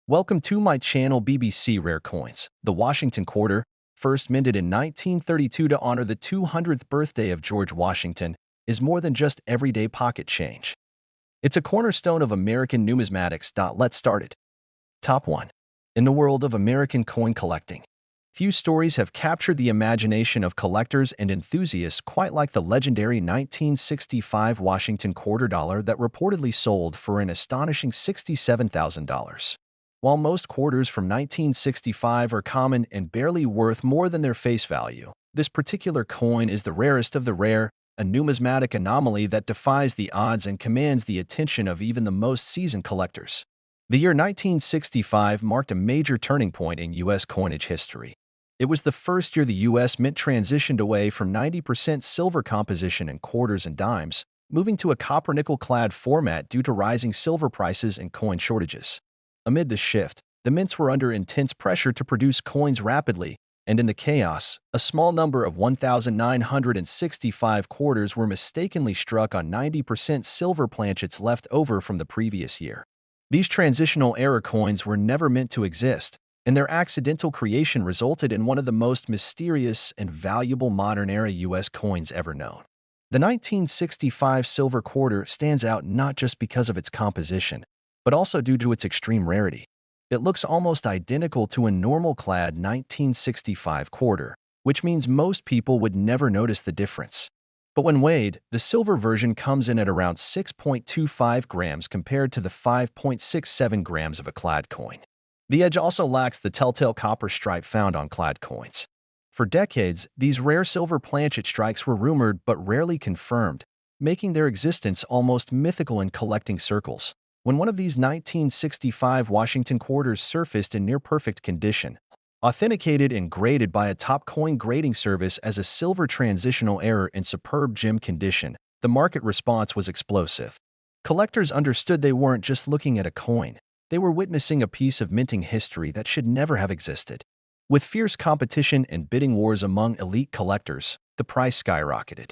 Welcome to my channel BBC Rare Coins. The Washington Quarter, first minted in 1932 to honor the 200th birthday of George Washington, is more than just everyday pocket change. It's a cornerstone of American numismatics. Let's start it. Top 1. In the world of American coin collecting, few stories have captured the imagination of collectors and enthusiasts quite like the legendary 1965 Washington quarter dollar that reportedly sold for an astonishing $67,000. While most quarters from 1965 are common and barely worth more than their face value, this particular coin is the rarest of the rare, a numismatic anomaly that defies the odds and commands the attention of even the most seasoned collectors. The year 1965 marked a major turning point in U.S. coinage history. It was the first year the U.S. Mint transitioned away from 90% silver composition in quarters and dimes, moving to a copper-nickel-clad format due to rising silver prices and coin shortages. Amid this shift, the mints were under intense pressure to produce coins rapidly, and in the chaos, a small number of 1,965 quarters were mistakenly struck on 90% silver planchets left over from the previous year. These transitional era coins were never meant to exist, and their accidental creation resulted in one of the most mysterious and valuable modern-era U.S. coins ever known. The 1965 silver quarter stands out not just because of its composition, but also due to its extreme rarity. It looks almost identical to a normal-clad 1965 quarter, which means most people would never notice the difference. But when weighed, the silver version comes in at around 6.25 grams compared to the 5.67 grams of a clad coin. The edge also lacks the telltale copper stripe found on clad coins. For decades, these rare silver planchet strikes were rumored but rarely confirmed, making their existence almost mythical in collecting circles. When one of these 1965 Washington quarters surfaced in near-perfect condition, authenticated and graded by a top coin grading service as a silver transitional error in superb gem condition, the market response was explosive. Collectors understood they weren't just looking at a coin. They were witnessing a piece of minting history that should never have existed. With fierce competition and bidding wars among elite collectors, the price skyrocketed.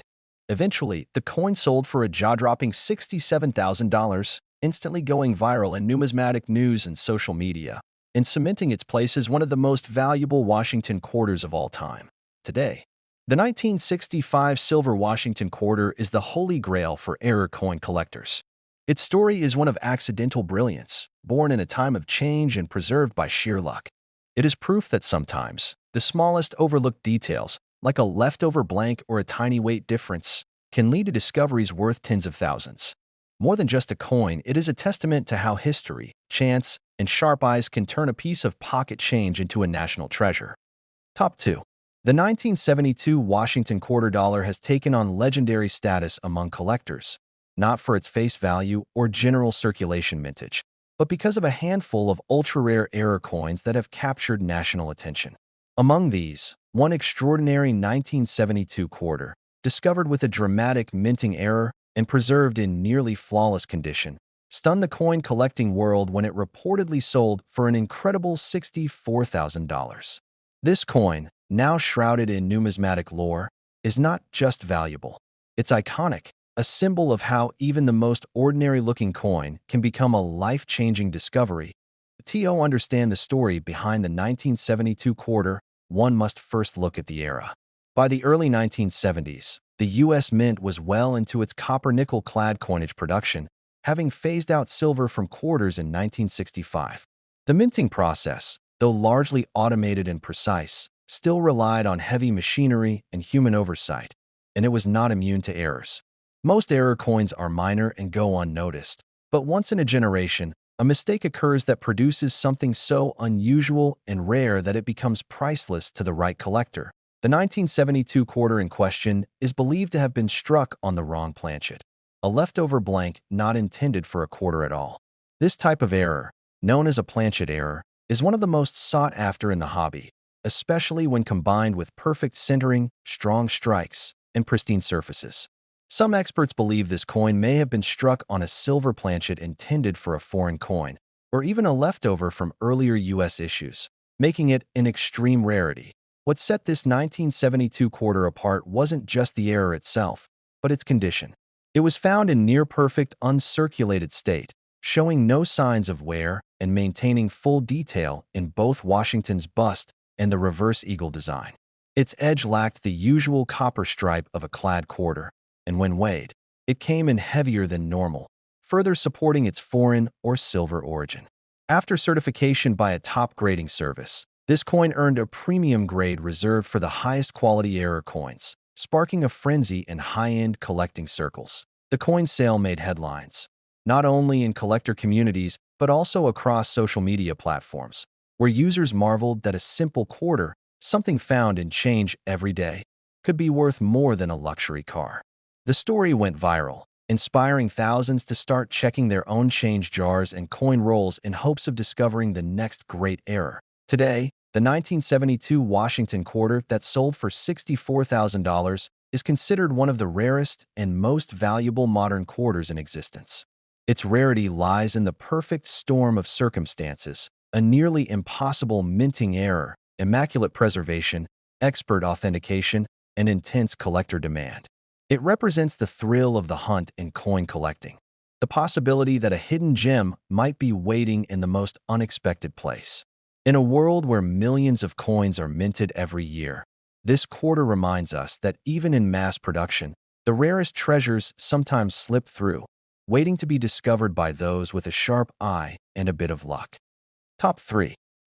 Eventually, the coin sold for a jaw-dropping $67,000, instantly going viral in numismatic news and social media, and cementing its place as one of the most valuable Washington quarters of all time. Today, the 1965 silver Washington quarter is the holy grail for error coin collectors. Its story is one of accidental brilliance, born in a time of change and preserved by sheer luck. It is proof that sometimes, the smallest overlooked details, like a leftover blank or a tiny weight difference, can lead to discoveries worth tens of thousands. More than just a coin, it is a testament to how history, chance, and sharp eyes can turn a piece of pocket change into a national treasure. Top 2. The 1972 Washington quarter dollar has taken on legendary status among collectors, not for its face value or general circulation mintage, but because of a handful of ultra-rare error coins that have captured national attention. Among these, one extraordinary 1972 quarter, discovered with a dramatic minting error and preserved in nearly flawless condition, stunned the coin collecting world when it reportedly sold for an incredible $64,000. This coin, now shrouded in numismatic lore, is not just valuable. It's iconic, a symbol of how even the most ordinary-looking coin can become a life-changing discovery. To understand the story behind the 1972 quarter, one must first look at the era. By the early 1970s, the U.S. Mint was well into its copper-nickel-clad coinage production, having phased out silver from quarters in 1965. The minting process, though largely automated and precise, still relied on heavy machinery and human oversight, and it was not immune to errors. Most error coins are minor and go unnoticed, but once in a generation, a mistake occurs that produces something so unusual and rare that it becomes priceless to the right collector. The 1972 quarter in question is believed to have been struck on the wrong planchet, a leftover blank not intended for a quarter at all. This type of error, known as a planchet error, is one of the most sought after in the hobby, especially when combined with perfect centering, strong strikes, and pristine surfaces. Some experts believe this coin may have been struck on a silver planchet intended for a foreign coin, or even a leftover from earlier U.S. issues, making it an extreme rarity. What set this 1972 quarter apart wasn't just the error itself, but its condition. It was found in near-perfect, uncirculated state, showing no signs of wear and maintaining full detail in both Washington's bust and the reverse eagle design. Its edge lacked the usual copper stripe of a clad quarter, and when weighed, it came in heavier than normal, further supporting its foreign or silver origin. After certification by a top grading service, this coin earned a premium grade reserved for the highest quality error coins, sparking a frenzy in high-end collecting circles. The coin sale made headlines, not only in collector communities but also across social media platforms, where users marveled that a simple quarter, something found in change every day, could be worth more than a luxury car. The story went viral, inspiring thousands to start checking their own change jars and coin rolls in hopes of discovering the next great error. Today, the 1972 Washington quarter that sold for $64,000 is considered one of the rarest and most valuable modern quarters in existence. Its rarity lies in the perfect storm of circumstances: a nearly impossible minting error, immaculate preservation, expert authentication, and intense collector demand. It represents the thrill of the hunt in coin collecting, the possibility that a hidden gem might be waiting in the most unexpected place. In a world where millions of coins are minted every year, this quarter reminds us that even in mass production, the rarest treasures sometimes slip through, waiting to be discovered by those with a sharp eye and a bit of luck. Top 3.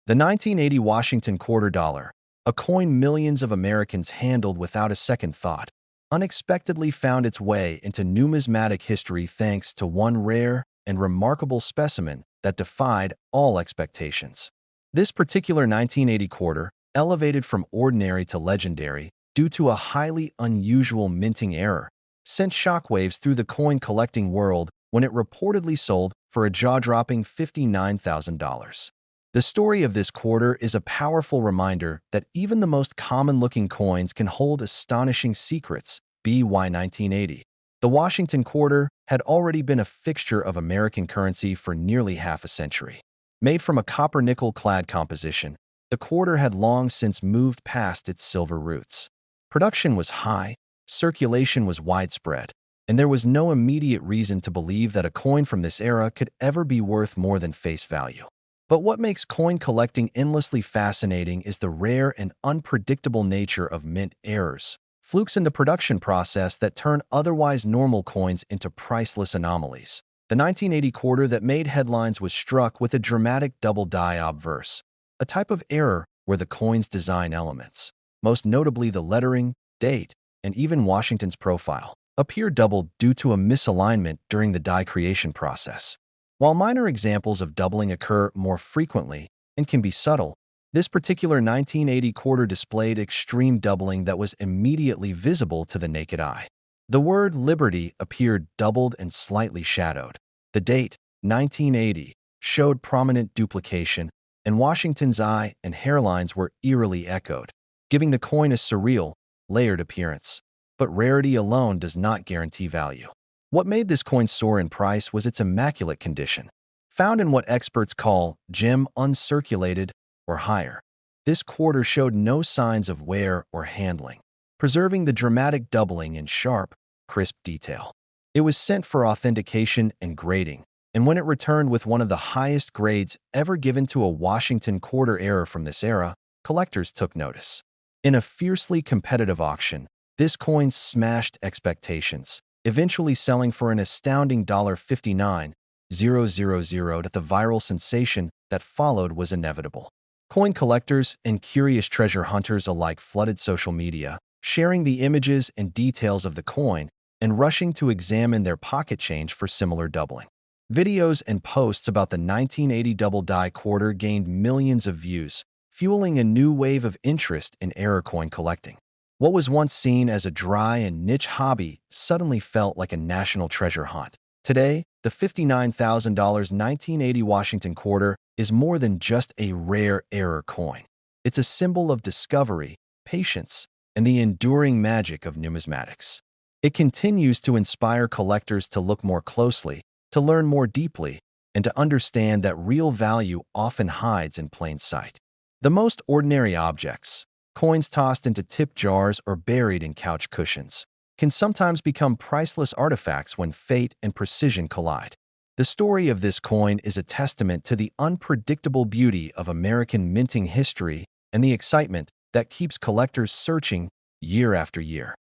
The 1980 Washington Quarter Dollar, a coin millions of Americans handled without a second thought, unexpectedly found its way into numismatic history thanks to one rare and remarkable specimen that defied all expectations. This particular 1980 quarter, elevated from ordinary to legendary due to a highly unusual minting error, sent shockwaves through the coin collecting world when it reportedly sold for a jaw-dropping $59,000. The story of this quarter is a powerful reminder that even the most common-looking coins can hold astonishing secrets. BY 1980. The Washington quarter had already been a fixture of American currency for nearly half a century. Made from a copper-nickel-clad composition, the quarter had long since moved past its silver roots. Production was high, circulation was widespread, and there was no immediate reason to believe that a coin from this era could ever be worth more than face value. But what makes coin collecting endlessly fascinating is the rare and unpredictable nature of mint errors, flukes in the production process that turn otherwise normal coins into priceless anomalies. The 1980 quarter that made headlines was struck with a dramatic double die obverse, a type of error where the coin's design elements, most notably the lettering, date, and even Washington's profile, appear doubled due to a misalignment during the die creation process. While minor examples of doubling occur more frequently and can be subtle, this particular 1980 quarter displayed extreme doubling that was immediately visible to the naked eye. The word Liberty appeared doubled and slightly shadowed. The date, 1980, showed prominent duplication, and Washington's eye and hairlines were eerily echoed, giving the coin a surreal, layered appearance. But rarity alone does not guarantee value. What made this coin soar in price was its immaculate condition. Found in what experts call gem uncirculated or higher, this quarter showed no signs of wear or handling, preserving the dramatic doubling in sharp, crisp detail. It was sent for authentication and grading, and when it returned with one of the highest grades ever given to a Washington quarter error from this era, collectors took notice. In a fiercely competitive auction, this coin smashed expectations, eventually selling for an astounding $59,000. The viral sensation that followed was inevitable. Coin collectors and curious treasure hunters alike flooded social media, sharing the images and details of the coin and rushing to examine their pocket change for similar doubling. Videos and posts about the 1980 double die quarter gained millions of views, fueling a new wave of interest in error coin collecting. What was once seen as a dry and niche hobby suddenly felt like a national treasure hunt. Today, the $59,000 1980 Washington quarter is more than just a rare error coin. It's a symbol of discovery, patience, and the enduring magic of numismatics. It continues to inspire collectors to look more closely, to learn more deeply, and to understand that real value often hides in plain sight. The most ordinary objects, coins tossed into tip jars or buried in couch cushions, can sometimes become priceless artifacts when fate and precision collide. The story of this coin is a testament to the unpredictable beauty of American minting history and the excitement that keeps collectors searching year after year.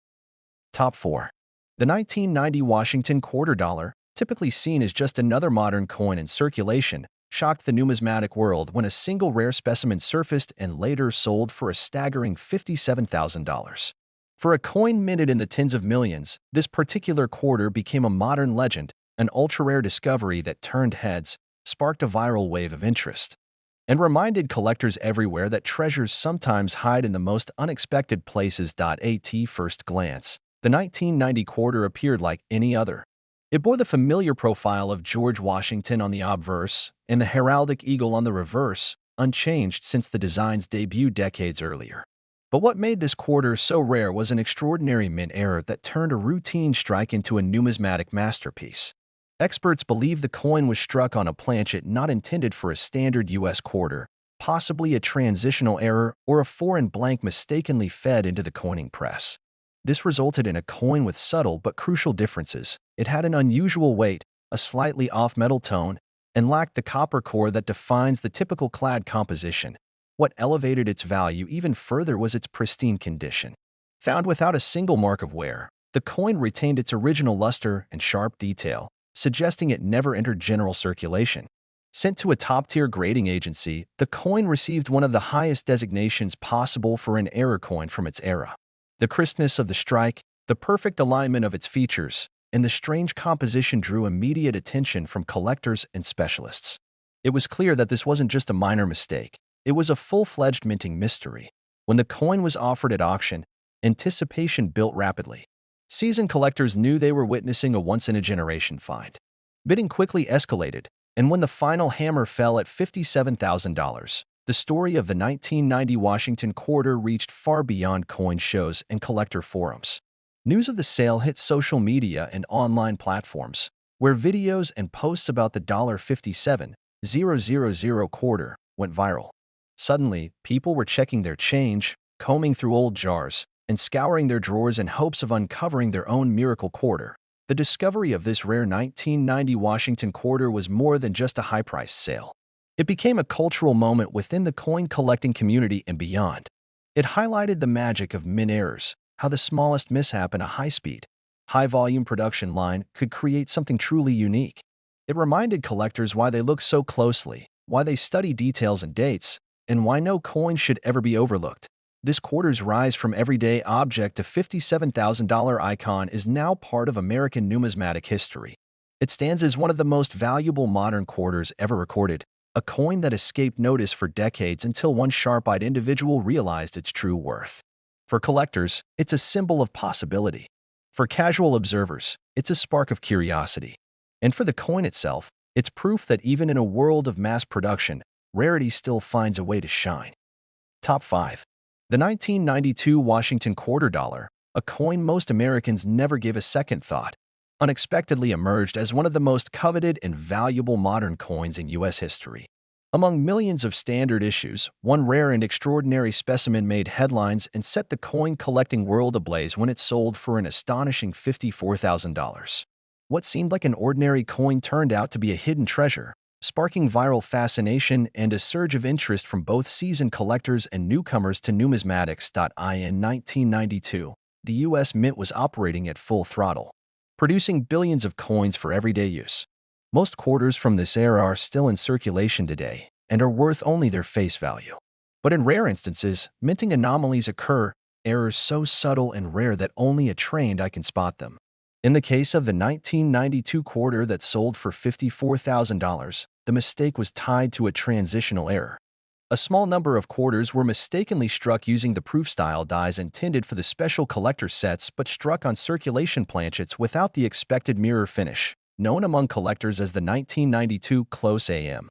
Top 4. The 1990 Washington quarter dollar, typically seen as just another modern coin in circulation, shocked the numismatic world when a single rare specimen surfaced and later sold for a staggering $57,000. For a coin minted in the tens of millions, this particular quarter became a modern legend, an ultra-rare discovery that turned heads, sparked a viral wave of interest, and reminded collectors everywhere that treasures sometimes hide in the most unexpected places. At first glance, the 1990 quarter appeared like any other. It bore the familiar profile of George Washington on the obverse and the heraldic eagle on the reverse, unchanged since the design's debut decades earlier. But what made this quarter so rare was an extraordinary mint error that turned a routine strike into a numismatic masterpiece. Experts believe the coin was struck on a planchet not intended for a standard U.S. quarter, possibly a transitional error or a foreign blank mistakenly fed into the coining press. This resulted in a coin with subtle but crucial differences. It had an unusual weight, a slightly off metal tone, and lacked the copper core that defines the typical clad composition. What elevated its value even further was its pristine condition. Found without a single mark of wear, the coin retained its original luster and sharp detail, suggesting it never entered general circulation. Sent to a top-tier grading agency, the coin received one of the highest designations possible for an error coin from its era. The crispness of the strike, the perfect alignment of its features, and the strange composition drew immediate attention from collectors and specialists. It was clear that this wasn't just a minor mistake. It was a full-fledged minting mystery. When the coin was offered at auction, anticipation built rapidly. Seasoned collectors knew they were witnessing a once-in-a-generation find. Bidding quickly escalated, and when the final hammer fell at $57,000, the story of the 1990 Washington quarter reached far beyond coin shows and collector forums. News of the sale hit social media and online platforms, where videos and posts about the $57,000 quarter went viral. Suddenly, people were checking their change, combing through old jars, and scouring their drawers in hopes of uncovering their own miracle quarter. The discovery of this rare 1990 Washington quarter was more than just a high-priced sale. It became a cultural moment within the coin-collecting community and beyond. It highlighted the magic of mint errors, how the smallest mishap in a high-speed, high-volume production line could create something truly unique. It reminded collectors why they look so closely, why they study details and dates, and why no coin should ever be overlooked. This quarter's rise from everyday object to $57,000 icon is now part of American numismatic history. It stands as one of the most valuable modern quarters ever recorded, a coin that escaped notice for decades until one sharp-eyed individual realized its true worth. For collectors, it's a symbol of possibility. For casual observers, it's a spark of curiosity. And for the coin itself, it's proof that even in a world of mass production, rarity still finds a way to shine. Top 5. The 1992 Washington quarter dollar, a coin most Americans never gave a second thought, unexpectedly emerged as one of the most coveted and valuable modern coins in U.S. history. Among millions of standard issues, one rare and extraordinary specimen made headlines and set the coin-collecting world ablaze when it sold for an astonishing $54,000. What seemed like an ordinary coin turned out to be a hidden treasure, sparking viral fascination and a surge of interest from both seasoned collectors and newcomers to numismatics. In 1992, the U.S. Mint was operating at full throttle, producing billions of coins for everyday use. Most quarters from this era are still in circulation today and are worth only their face value. But in rare instances, minting anomalies occur, errors so subtle and rare that only a trained eye can spot them. In the case of the 1992 quarter that sold for $54,000, the mistake was tied to a transitional error. A small number of quarters were mistakenly struck using the proof-style dies intended for the special collector sets but struck on circulation planchets without the expected mirror finish, known among collectors as the 1992 close AM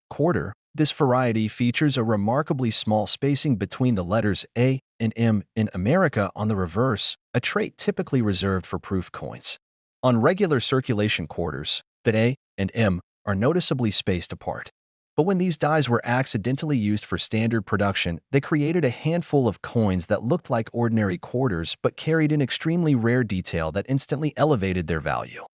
quarter. This variety features a remarkably small spacing between the letters A and M in America on the reverse, a trait typically reserved for proof coins. On regular circulation quarters, the A and M are noticeably spaced apart. But when these dies were accidentally used for standard production, they created a handful of coins that looked like ordinary quarters but carried an extremely rare detail that instantly elevated their value.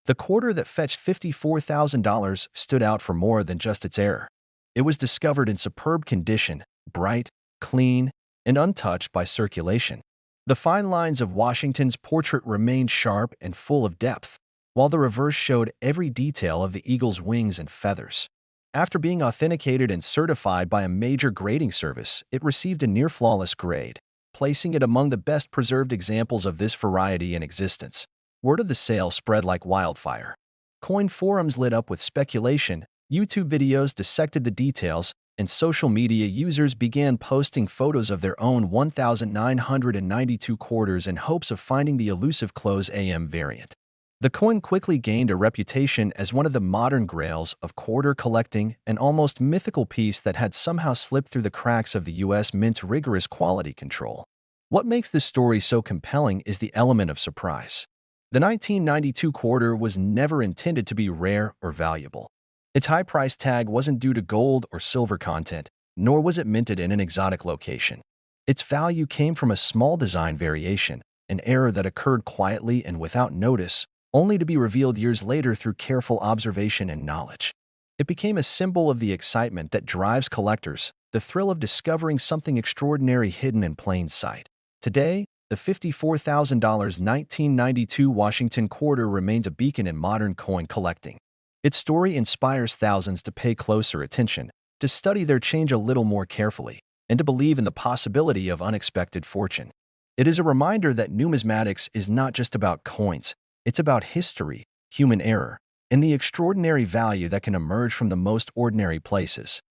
The quarter that fetched $54,000 stood out for more than just its era. It was discovered in superb condition, bright, clean, and untouched by circulation. The fine lines of Washington's portrait remained sharp and full of depth, while the reverse showed every detail of the eagle's wings and feathers. After being authenticated and certified by a major grading service, it received a near-flawless grade, placing it among the best-preserved examples of this variety in existence. Word of the sale spread like wildfire. Coin forums lit up with speculation, YouTube videos dissected the details, and social media users began posting photos of their own 1,992 quarters in hopes of finding the elusive close AM variant. The coin quickly gained a reputation as one of the modern grails of quarter collecting, an almost mythical piece that had somehow slipped through the cracks of the U.S. Mint's rigorous quality control. What makes this story so compelling is the element of surprise. The 1992 quarter was never intended to be rare or valuable. Its high price tag wasn't due to gold or silver content, nor was it minted in an exotic location. Its value came from a small design variation, an error that occurred quietly and without notice, only to be revealed years later through careful observation and knowledge. It became a symbol of the excitement that drives collectors, the thrill of discovering something extraordinary hidden in plain sight. Today, the $54,000 1992 Washington quarter remains a beacon in modern coin collecting. Its story inspires thousands to pay closer attention, to study their change a little more carefully, and to believe in the possibility of unexpected fortune. It is a reminder that numismatics is not just about coins. It's about history, human error, and the extraordinary value that can emerge from the most ordinary places.